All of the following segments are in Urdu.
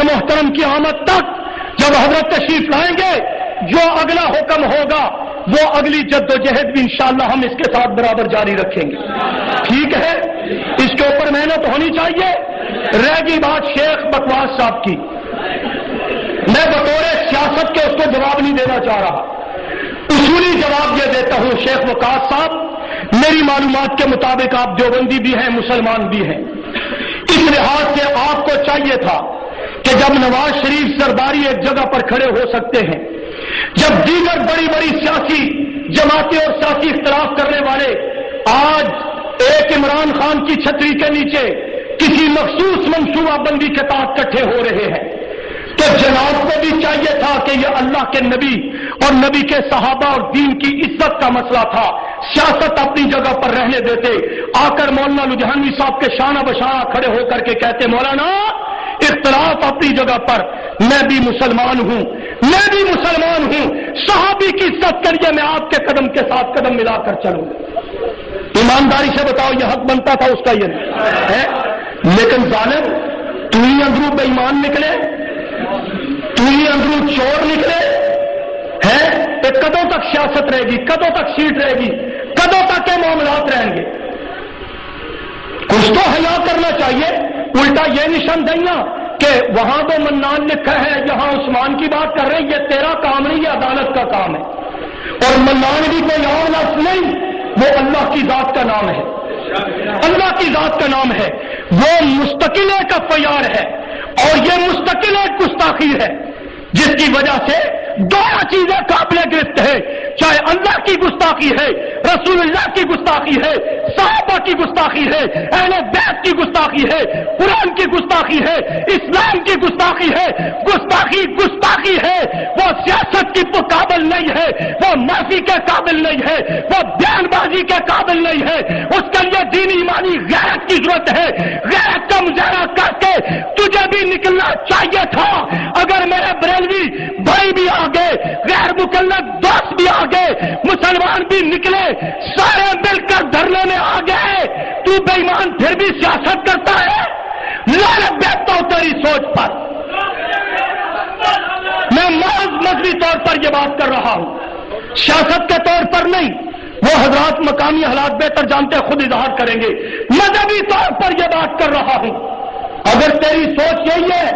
محترم کی آمد تک جب حضرت تشریف لائیں گے جو اگلا حکم ہوگا وہ اگلی جد و جہد بھی انشاءاللہ ہم اس کے ساتھ برابر جاری رکھیں گے. ٹھیک ہے, اس کے اوپر محنت ہونی چاہیے. رہ گئی بات شیخ بکواس صاحب کی, میں بطور سیاست کے اس کو جواب نہیں دینا چاہ رہا, اصولی جواب یہ دیتا ہوں. شیخ وقاص صاحب میری معلومات کے مطابق آپ دیوبندی بھی ہیں, مسلمان بھی ہیں. اس لحاظ سے آپ کو چاہیے تھا کہ جب نواز شریف سرداری ایک جگہ پر کھڑے ہو سکتے ہیں, جب دیگر بڑی بڑی سیاسی جماعتیں اور سیاسی اختلاف کرنے والے آج ایک عمران خان کی چھتری کے نیچے کسی مخصوص منصوبہ بندی کے تحت اکٹھے ہو رہے ہیں, تو جناب کو بھی چاہیے تھا کہ یہ اللہ کے نبی اور نبی کے صحابہ اور دین کی عزت کا مسئلہ تھا. سیاست اپنی جگہ پر رہنے دیتے. آ کر مولانا لدھیانوی صاحب کے شانہ بشانہ کھڑے ہو کر کے کہتے مولانا اختلاف اپنی جگہ پر, میں بھی مسلمان ہوں, میں بھی مسلمان ہوں, صحابی کی عزت کریے, میں آپ کے قدم کے ساتھ قدم ملا کر چلوں. ایمانداری سے بتاؤ یہ حق بنتا تھا اس کا یہ نہیں ہے. لیکن ظالم تو ہی اندروں بے ایمان نکلے, تو ہی اندروں چور نکلے ہیں. کدوں تک سیاست رہے گی, کدوں تک سیٹ رہے گی, کدوں تک کے معاملات رہیں گے. کچھ تو حیا کرنا چاہیے. الٹا یہ نشاندہیاں کہ وہاں تو منان لکھا ہے, یہاں عثمان کی بات کر رہے ہیں, یہ تیرا کام نہیں, یہ عدالت کا کام ہے. اور منان بھی کوئی عام لفظ نہیں, وہ اللہ کی ذات کا نام ہے, اللہ کی ذات کا نام ہے. وہ مستقل ایک FIR ہے اور یہ مستقل ایک گستاخی ہے, جس کی وجہ سے دونوں چیزیں قابل گرفت ہے. چاہے اللہ کی گستاخی ہے, رسول اللہ کی گستاخی ہے, صحابہ کی گستاخی ہے, اہل بیت کی گستاخی ہے, قرآن کی گستاخی ہے, اسلام کی گستاخی ہے. گستاخی گستاخی ہے, وہ سیاست کی قابل نہیں ہے, وہ معافی کے قابل نہیں ہے, وہ بیان بازی کے قابل نہیں ہے. اس کے لیے دینی ایمانی غیرت کی ضرورت ہے. غیرت کا مظاہرہ کر کے تجھے بھی نکلنا چاہیے تھا. اگر میرے بریلوی بھائی بھی آگے, غیر مکلف دوست بھی آگے, مسلمان بھی نکلے, سارے مل کر دھرنے میں آ گئے, تو بے ایمان پھر بھی سیاست کرتا ہے. لعنت بیٹھتا ہوں تیری سوچ پر. میں محض مذہبی طور پر یہ بات کر رہا ہوں, سیاست کے طور پر نہیں. وہ حضرات مقامی حالات بہتر جانتے خود اظہار کریں گے. مذہبی طور پر یہ بات کر رہا ہوں. اگر تیری سوچ یہی ہے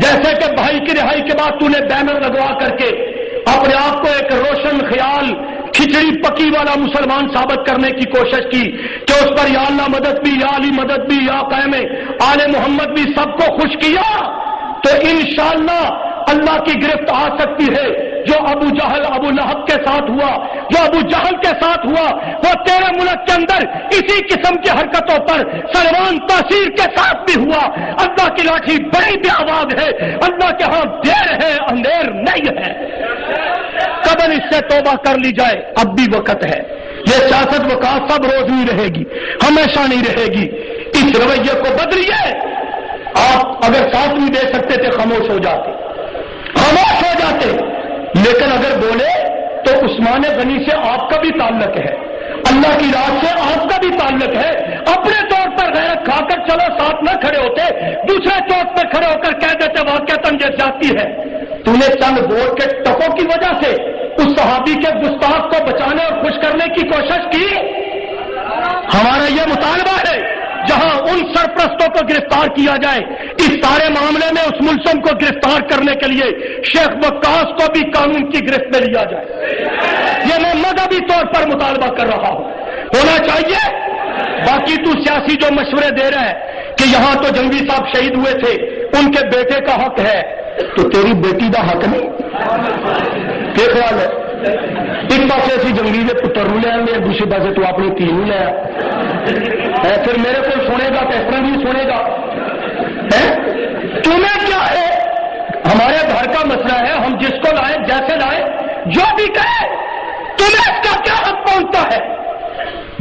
جیسے کہ بھائی کی رہائی کے بعد تو نے بینر لگوا کر کے اپنے آپ کو ایک روشن خیال کھچڑی پکی والا مسلمان ثابت کرنے کی کوشش کی کہ اس پر یا اللہ مدد بھی, یا علی مدد بھی, یا قائم آل محمد بھی, سب کو خوش کیا, تو انشاءاللہ اللہ کی گرفت آ سکتی ہے. جو ابو جہل ابو لہب کے ساتھ ہوا, جو ابو جہل کے ساتھ ہوا, وہ تیرے ملک کے اندر اسی قسم کی حرکتوں پر سلمان تاثیر کے ساتھ بھی ہوا. اللہ کی لاٹھی بڑی بھی آواز ہے, اللہ کے ہاں دیر ہے اندھیر نہیں ہے. قبل اس سے توبہ کر لی جائے, اب بھی وقت ہے. یہ سیاست وقاص سب روز نہیں رہے گی, ہمیشہ نہیں رہے گی. اس رویے کو بدلیے. آپ اگر ساتھ نہیں دے سکتے تھے خاموش ہو جاتے, خاموش ہو جاتے. لیکن اگر بولے تو عثمان غنی سے آپ کا بھی تعلق ہے, اللہ کی راہ سے آپ کا بھی تعلق ہے. اپنے طور پر غیرت کھا کر چلو ساتھ نہ کھڑے ہوتے, دوسرے چوٹ پہ کھڑے ہو کر کہہ دیتے واقعتاً یہ جاتی ہے. تو نے چند ووٹ کے ٹکوں کی وجہ سے اس صحابی کے گستاخ کو بچانے اور خوش کرنے کی کوشش کی. ہمارا یہ مطالبہ ہے جہاں ان سرپرستوں کو گرفتار کیا جائے, اس سارے معاملے میں اس ملزم کو گرفتار کرنے کے لیے شیخ وقاص کو بھی قانون کی گرفت میں لیا جائے. یہ میں مذہبی طور پر مطالبہ کر رہا ہوں, ہونا چاہیے. باقی تو سیاسی جو مشورے دے رہا ہے کہ یہاں تو جنگی صاحب شہید ہوئے تھے, ان کے بیٹے کا حق ہے, تو تیری بیٹی کا حق نہیں. کیا خیال ہے؟ ایک پاس ایسی جنگلی نے پتر لے آئیں, دوسرے پاس تو اپنی تین لے آیا, پھر میرے کو سنے گا تو اس طرح بھی سنے گا. تمہیں کیا ہے؟ ہمارے گھر کا مسئلہ ہے, ہم جس کو لائیں جیسے لائیں جو بھی کہے, تمہیں اس کا کیا حق پہنچتا ہے؟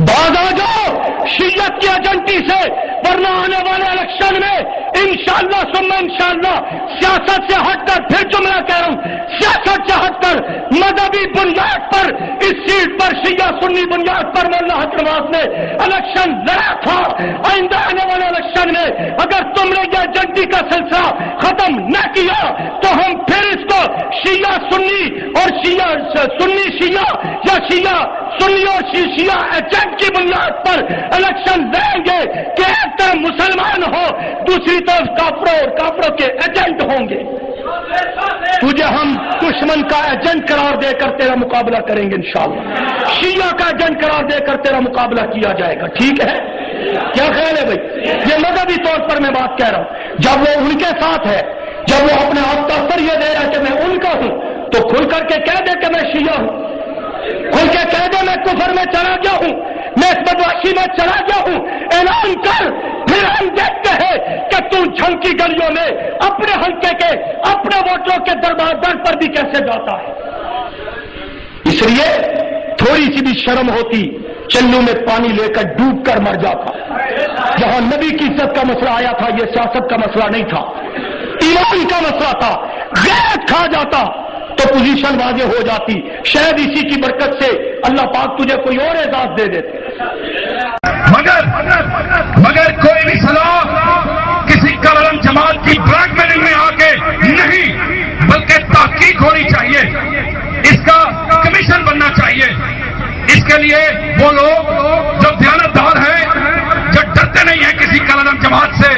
باز آ جاؤ شیعت کی ایجنٹی سے, ورنہ آنے والے الیکشن میں انشاءاللہ ثم انشاءاللہ سیاست سے ہٹ کر, پھر جملہ کہہ رہا ہوں, سیاست سے ہٹ کر مذہبی بنیاد پر اس سیٹ پر شیعہ سنی بنیاد پر مولانا حسن نواز نے الیکشن لڑا تھا. آئندہ آنے والے الیکشن میں اگر تم نے یہ ایجنٹی کا سلسلہ ختم نہ کیا شیعہ ایجنٹ کی بنیاد پر الیکشن لیں گے کہ ایک طرف مسلمان ہو دوسری طرف کافروں اور کافروں کے ایجنٹ ہوں گے. تجھے ہم دشمن کا ایجنٹ قرار دے کر تیرا مقابلہ کریں گے انشاءاللہ. شیعہ کا ایجنٹ قرار دے کر تیرا مقابلہ کیا جائے گا. ٹھیک ہے؟ کیا خیال ہے بھائی؟ یہ مذہبی طور پر میں بات کہہ رہا ہوں. جب وہ ان کے ساتھ ہے، جب وہ اپنے آپ کا اثر یہ دے رہا ہے کہ میں ان کا ہوں، تو کھل کر کے کہہ دے کہ میں شیعہ ہوں. کھل کے کہہ دے میں کفر میں چلا گیا ہوں، میں اس بدمعاشی میں چلا گیا ہوں. اعلان کر، پھر ہم دیکھتے ہیں کہ تو جھنکی گلیوں میں اپنے حلقے کے اپنے ووٹروں کے در پر بھی کیسے جاتا ہے. اس لیے تھوڑی سی بھی شرم ہوتی چلو میں پانی لے کر ڈوب کر مر جاتا. جہاں نبی کی عزت کا مسئلہ آیا تھا یہ سیاست کا مسئلہ نہیں تھا، ایمان کا مسئلہ تھا. غیرت کھا جاتا تو پوزیشن واضح ہو جاتی. شاید اسی کی برکت سے اللہ پاک تجھے کوئی اور اعزاز دے دیتے. مگر کوئی بھی صلاح کسی کلرم جماعت کی بلیک میلنگ میں آ کے نہیں، بلکہ تحقیق ہونی چاہیے، اس کا کمیشن بننا چاہیے. اس کے لیے وہ لوگ جو دیانتدار ہیں، جو ڈرتے نہیں ہیں کسی کلرم جماعت سے،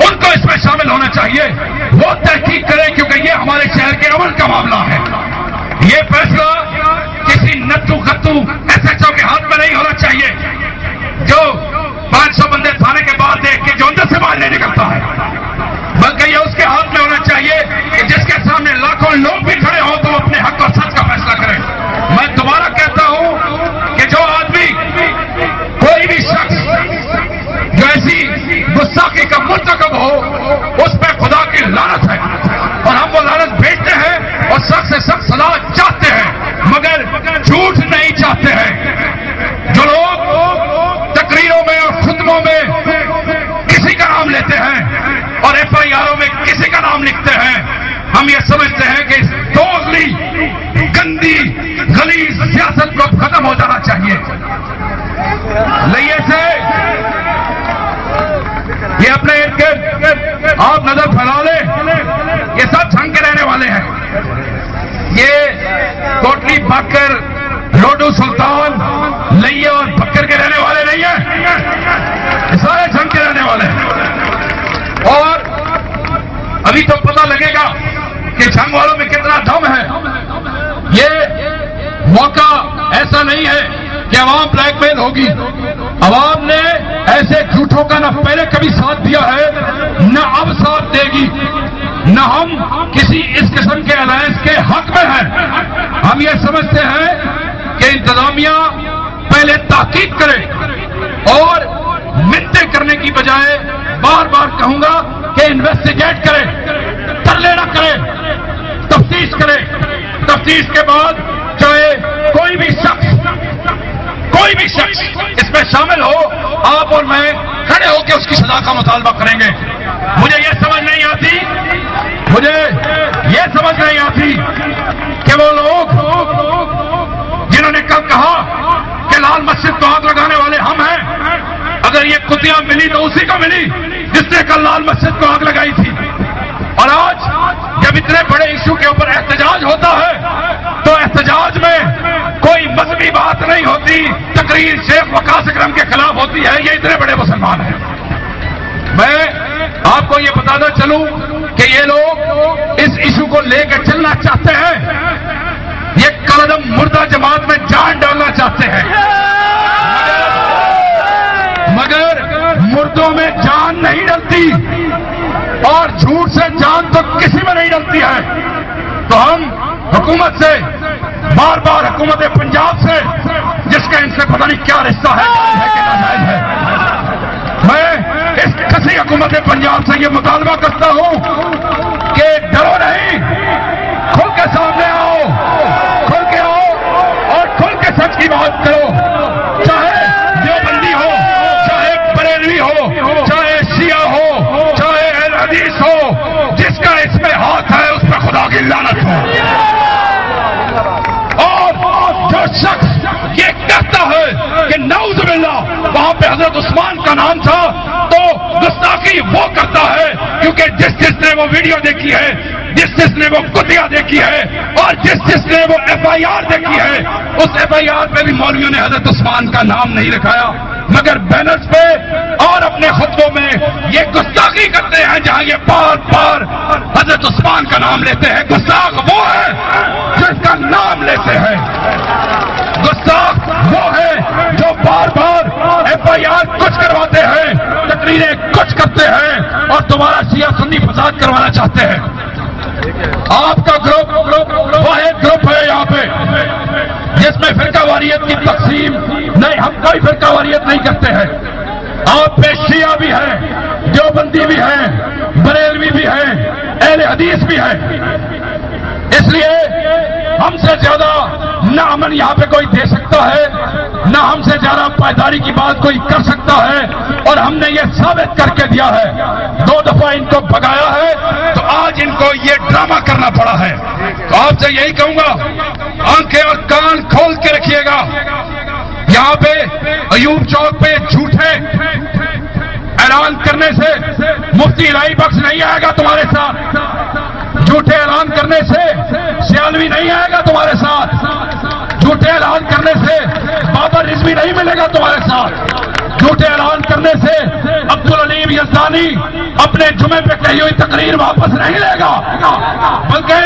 ان کو اس میں شامل ہونا چاہیے. وہ تحقیق کریں کیونکہ یہ ہمارے شہر کے امن کا معاملہ ہے. یہ فیصلہ کسی نتو خطو ایس ایچ او کے ہاتھ میں نہیں ہونا چاہیے جو 500 بندے تھانے کے بعد دیکھ کے جو اندر سے باہر نہیں نکلتا ہے، بلکہ یہ اس کے ہاتھ میں ہونا چاہیے کہ جس کے سامنے لاکھوں لوگ بھی کھڑے ہوں تو اپنے حق اور سچ کا فیصلہ کریں. میں دوبارہ کہتا ہوں کہ جو آدمی، کوئی بھی شخص جو ایسی گستاخی کا مرتکب ہو، اس پہ خدا کی لعنت ہے، اور ہم وہ لعنت بھیجتے ہیں اور سخت سے سخت سزا چاہتے ہیں، مگر جھوٹ نہیں چاہتے ہیں. جو لوگ تقریروں میں اور خطبوں میں کسی کا نام لیتے ہیں اور ایف آئی آروں میں کسی کا نام لکھتے ہیں، ہم یہ سمجھتے ہیں کہ اس دوغلی گندی غلیظ سیاست کو ختم ہو جانا چاہیے. لئیے سے یہ اپنے ارد گرد آپ نظر پھیلا لیں، یہ سب جھنگ کے رہنے والے ہیں. یہ کوٹلی بکر، روڈو سلطان، لئیے اور بکر کے رہنے والے نہیں ہیں، یہ سارے جھنگ کے رہنے والے ہیں. اور ابھی تو پتہ لگے گا کہ جھنگ والوں میں کتنا دم ہے. یہ موقع ایسا نہیں ہے کہ عوام بلیک میل ہوگی. عوام نے ایسے جھوٹوں کا نہ پہلے کبھی ساتھ دیا ہے نہ اب ساتھ دے گی، نہ ہم کسی اس قسم کے الائنس کے حق میں ہیں. ہم یہ سمجھتے ہیں کہ انتظامیہ پہلے تحقیق کرے اور منتیں کرنے کی بجائے بار بار کہوں گا کہ انویسٹیگیٹ کرے، ترلے نہ کرے، تفتیش کرے. تفتیش کے بعد چاہے کوئی بھی شخص اس میں شامل ہو، آپ اور میں کھڑے ہو کے اس کی سزا کا مطالبہ کریں گے. مجھے یہ سمجھ نہیں آتی کہ وہ لوگ جنہوں نے کل کہا کہ لال مسجد کو آگ لگانے والے ہم ہیں، اگر یہ کتیاں ملی تو اسی کو ملی جس نے کل لال مسجد کو آگ لگائی تھی. اور آج جب اتنے بڑے ایشو کے اوپر احتجاج ہوتا ہے تو احتجاج میں کوئی مذہبی بات نہیں ہوتی، تقریر شیخ وقاص اکرم کے خلاف ہوتی ہے. یہ اتنے بڑے مسلمان ہیں. میں آپ کو یہ بتانا چلوں کہ یہ لوگ اس ایشو کو لے کے چلنا چاہتے ہیں، یہ کلدم مردہ جماعت میں جان ڈالنا چاہتے ہیں، مگر مردوں میں جان نہیں ڈلتی اور جھوٹ سے جان تو کسی میں نہیں ڈلتی ہے. تو ہم حکومت سے بار بار، حکومت پنجاب سے جس کا ان سے پتہ نہیں کیا رشتہ ہے کہ ناجائز ہے، میں اس کسی حکومت پنجاب سے یہ مطالبہ کرتا ہوں کہ ڈرو نہیں، کھل کے سامنے آؤ، کھل کے آؤ اور کھل کے سچ کی بات کرو. چاہے دیوبندی ہو، چاہے بریلوی ہو، چاہے شیعہ ہو، چاہے اہل حدیث ہو، جس کا اس میں ہاتھ ہے اس پہ خدا کی لعنت ہو. اور جو شخص یہ کہتا ہے کہ نعوذ باللہ وہاں پہ حضرت عثمان کا نام تھا، تو گستاخی وہ کرتا ہے کیونکہ جس نے وہ ویڈیو دیکھی ہے جس نے وہ کتیا دیکھی ہے اور جس نے وہ FIR دیکھی ہے، اس FIR پہ بھی مولویوں نے حضرت عثمان کا نام نہیں لکھایا، مگر بینرز پہ اور اپنے خطبوں میں یہ گستاخی کرتے ہیں جہاں یہ بار بار حضرت عثمان کا نام لیتے ہیں۔ گستاخ وہ ہے جس کا نام لیتے ہیں، گستاخ وہ ہے جو بار بار FIR کچھ کرواتے ہیں، تقریریں کچھ کرتے ہیں اور دوبارہ شیعہ سنی فساد کروانا چاہتے ہیں۔ آپ کا گروپ وہ ایک گروپ ہے یہاں پہ جس میں فرقہ واریت کی تقسیم نہیں، ہم کوئی فرقہ واریت نہیں کرتے ہیں۔ آپ پہ شیعہ بھی ہیں، دیوبندی بھی ہیں، بریلوی بھی ہیں، اہل حدیث بھی ہیں، اس لیے ہم سے زیادہ نہ امن یہاں پہ کوئی دے سکتا ہے، نہ ہم سے زیادہ پائیداری کی بات کوئی کر سکتا ہے، اور ہم نے یہ ثابت کر کے دیا ہے۔ 2 دفعہ ان کو بھگایا ہے تو آج ان کو یہ ڈرامہ کرنا پڑا ہے۔ تو آپ سے یہی کہوں گا، آنکھیں اور کان کھول کے رکھیے گا۔ یہاں پہ ایوب چوک پہ جھوٹے اعلان کرنے سے مفتی الہی بخش نہیں آئے گا تمہارے ساتھ، جھوٹے اعلان کرنے سے سیالوی نہیں آئے گا تمہارے ساتھ، جھوٹے اعلان کرنے سے بابر رضوی نہیں ملے گا تمہارے ساتھ، جھوٹے اعلان کرنے سے عبدالعلیم یزدانی اپنے جمعے پہ کہی ہوئی تقریر واپس نہیں لے گا، بلکہ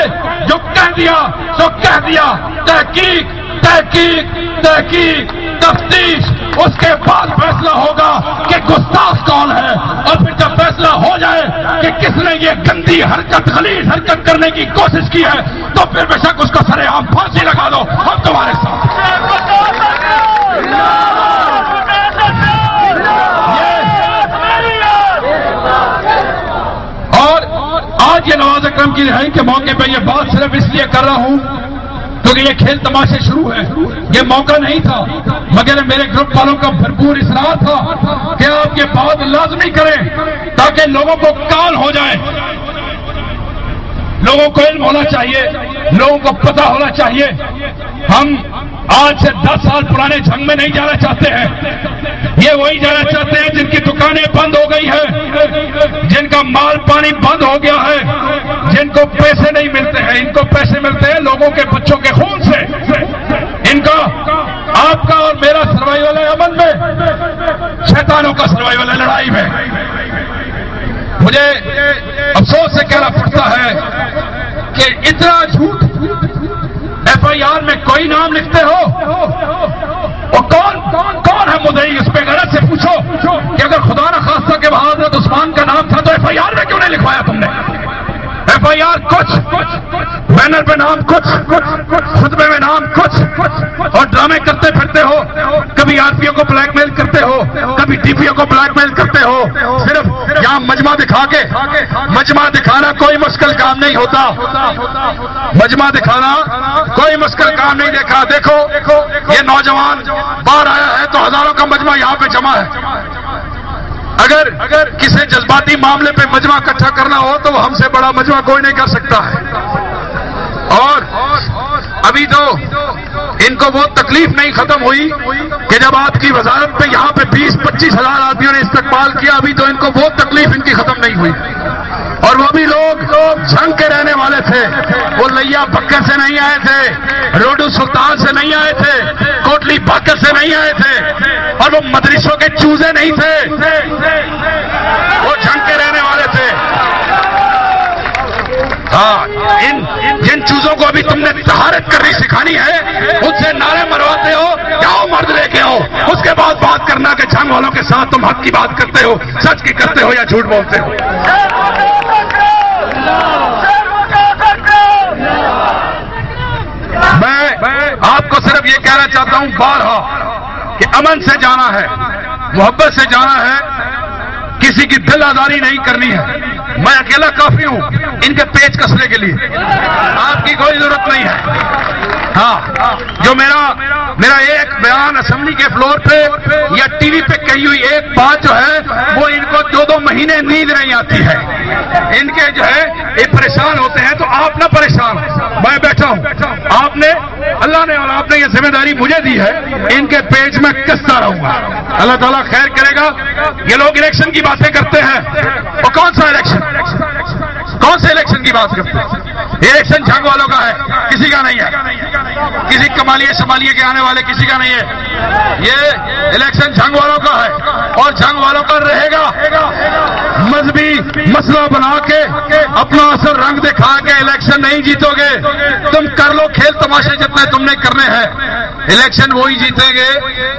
جو کہہ دیا سو کہہ دیا۔ تحقیق تحقیق تحقیق تفتیش، اس کے بعد فیصلہ ہوگا کہ گستاخ کون ہے، اور پھر جب فیصلہ ہو جائے کہ کس نے یہ گندی حرکت غلیظ حرکت کرنے کی کوشش کی ہے تو پھر بے شک اس کو سرے عام پھانسی لگا دو، ہم تمہارے ساتھ۔ اور آج یہ نواز اکرم کی رہائی کے موقع پہ یہ بات صرف اس لیے کر رہا ہوں کیونکہ یہ کھیل تماشے شروع ہے، یہ موقع نہیں تھا، مگر میرے گروپ والوں کا بھرپور اصرار تھا کہ آپ یہ بات لازمی کریں تاکہ لوگوں کو کان ہو جائے، لوگوں کو علم ہونا چاہیے، لوگوں کو پتہ ہونا چاہیے۔ ہم آج سے 10 سال پرانے جنگ میں نہیں جانا چاہتے ہیں، یہ وہی جانا چاہتے ہیں جن کی دکانیں بند ہو گئی ہیں، جن کا مال پانی بند ہو گیا ہے، جن کو پیسے نہیں ملتے ہیں۔ ان کو پیسے ملتے ہیں لوگوں کے بچوں کے خون سے، ان کا آپ کا اور میرا سروائیول ہے امن میں، شیطانوں کا سروائیول ہے لڑائی میں۔ مجھے افسوس سے کہنا پڑتا ہے کہ اتنا جھوٹ FIR میں کوئی نام لکھتے ہو، اور کون ہے مدعی؟ اس پہ غلط سے پوچھو کہ اگر خدا نہ خواستہ کہ وہاں حضرت عثمان کا نام تھا تو FIR میں کیوں نہیں لکھوایا تم نے؟ FIR کچھ، بینر پہ نام کچھ، خطبے میں نام کچھ، اور ڈرامے کرتے پھرتے ہو، کبھی RPO کو بلیک میل کرتے ہو، کبھی DPO کو بلیک میل کرتے ہو، صرف یہاں مجمع دکھا کے۔ مجمع دکھانا کوئی مشکل کام نہیں ہوتا، مجمع دکھانا کوئی مشکل کام نہیں۔ دیکھو یہ نوجوان باہر آیا ہے تو ہزاروں کا مجمع یہاں پہ جمع ہے۔ اگر کسی جذباتی معاملے پہ مجمع اکٹھا کرنا ہو تو وہ ہم سے بڑا مجمع کوئی نہیں کر سکتا ہے۔ اور ابھی تو ان کو وہ تکلیف نہیں ختم ہوئی کہ جب آپ کی وزارت پہ یہاں پہ 20-25 ہزار آدمیوں نے استقبال کیا، ابھی تو ان کو وہ تکلیف ان کی ختم نہیں ہوئی۔ اور وہ بھی لوگ جھنگ کے رہنے والے تھے، وہ لیا بکر سے نہیں آئے تھے، روڈو سلطان سے نہیں آئے تھے، کوٹلی باکر سے نہیں آئے تھے، اور وہ مدرسوں کے چوزے نہیں تھے، وہ جھنگ کے رہنے والے تھے۔ ہاں، جن چوزوں کو ابھی تم نے طہارت کرنی سکھانی ہے ان سے نعرے مرواتے ہو، جاؤ مرد لے کے آؤ، اس کے بعد بات کرنا کہ جنگ والوں کے ساتھ تم حق کی بات کرتے ہو، سچ کی کرتے ہو یا جھوٹ بولتے ہو۔ میں آپ کو صرف یہ کہنا چاہتا ہوں بارہا کہ امن سے جانا ہے، محبت سے جانا ہے، کسی کی دل آزاری نہیں کرنی ہے۔ میں اکیلا کافی ہوں ان کے پیچ کسنے کے لیے، آپ کی کوئی ضرورت نہیں ہے۔ ہاں، جو میرا ایک بیان اسمبلی کے فلور پہ یا ٹی وی پہ کہی ہوئی ایک بات جو ہے وہ ان کو 2 مہینے نیند نہیں آتی ہے، ان کے جو ہے یہ پریشان ہوتے ہیں، تو آپ نہ پریشان، میں بیٹھا ہوں، آپ نے اللہ نے اور آپ نے یہ ذمہ داری مجھے دی ہے، ان کے پیج میں کستا رہوں گا۔ اللہ تعالیٰ خیر کرے گا۔ یہ لوگ الیکشن کی باتیں کرتے ہیں، اور کون سا الیکشن؟ کون سے الیکشن کی بات کرتے ہیں؟ الیکشن جھنگ والوں کا ہے، کسی کا نہیں ہے، کسی کمالیے شمالیے کے آنے والے کسی کا نہیں ہے، یہ الیکشن جھنگ والوں کا ہے اور جھنگ والوں کا رہے گا۔ مذہبی مسئلہ بنا کے اپنا اثر رنگ دکھا کے الیکشن نہیں جیتو گے، تم کر لو کھیل تماشے جتنے تم نے کرنے ہیں، الیکشن وہی جیتیں گے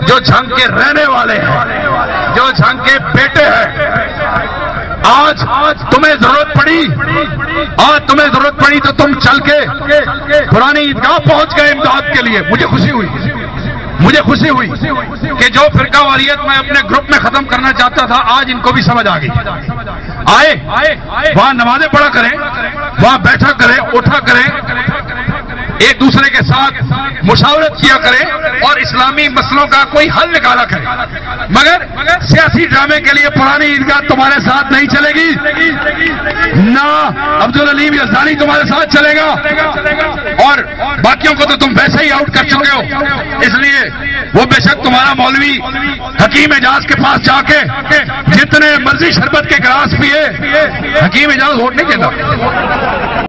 جو جھنگ کے رہنے والے ہیں، جو جھنگ کے بیٹے ہیں۔ آج تمہیں ضرورت پڑی تو تم چل کے پرانی عیدگاہ پہنچ گئے امداد کے لیے۔ مجھے خوشی ہوئی کہ جو فرقہ واریت میں اپنے گروپ میں ختم کرنا چاہتا تھا آج ان کو بھی سمجھ آ گئی۔ آئے وہاں نمازیں پڑھا کریں، وہاں بیٹھا کریں، اٹھا کریں، ایک دوسرے کے ساتھ مشاورت کیا کریں اور اسلامی مسئلوں کا کوئی حل نکالا کریں، مگر سیاسی ڈرامے کے لیے پرانی عیدگاہ تمہارے ساتھ نہیں چلے گی، نہ عبدالعلیم یزدانی تمہارے ساتھ چلے گا، اور باقیوں کو تو تم ویسے ہی آؤٹ کر چکے ہو۔ اس لیے وہ بے شک تمہارا مولوی حکیم اعجاز کے پاس جا کے جتنے مرضی شربت کے گلاس پیے، حکیم اعجاز ووٹ نہیں دیتا۔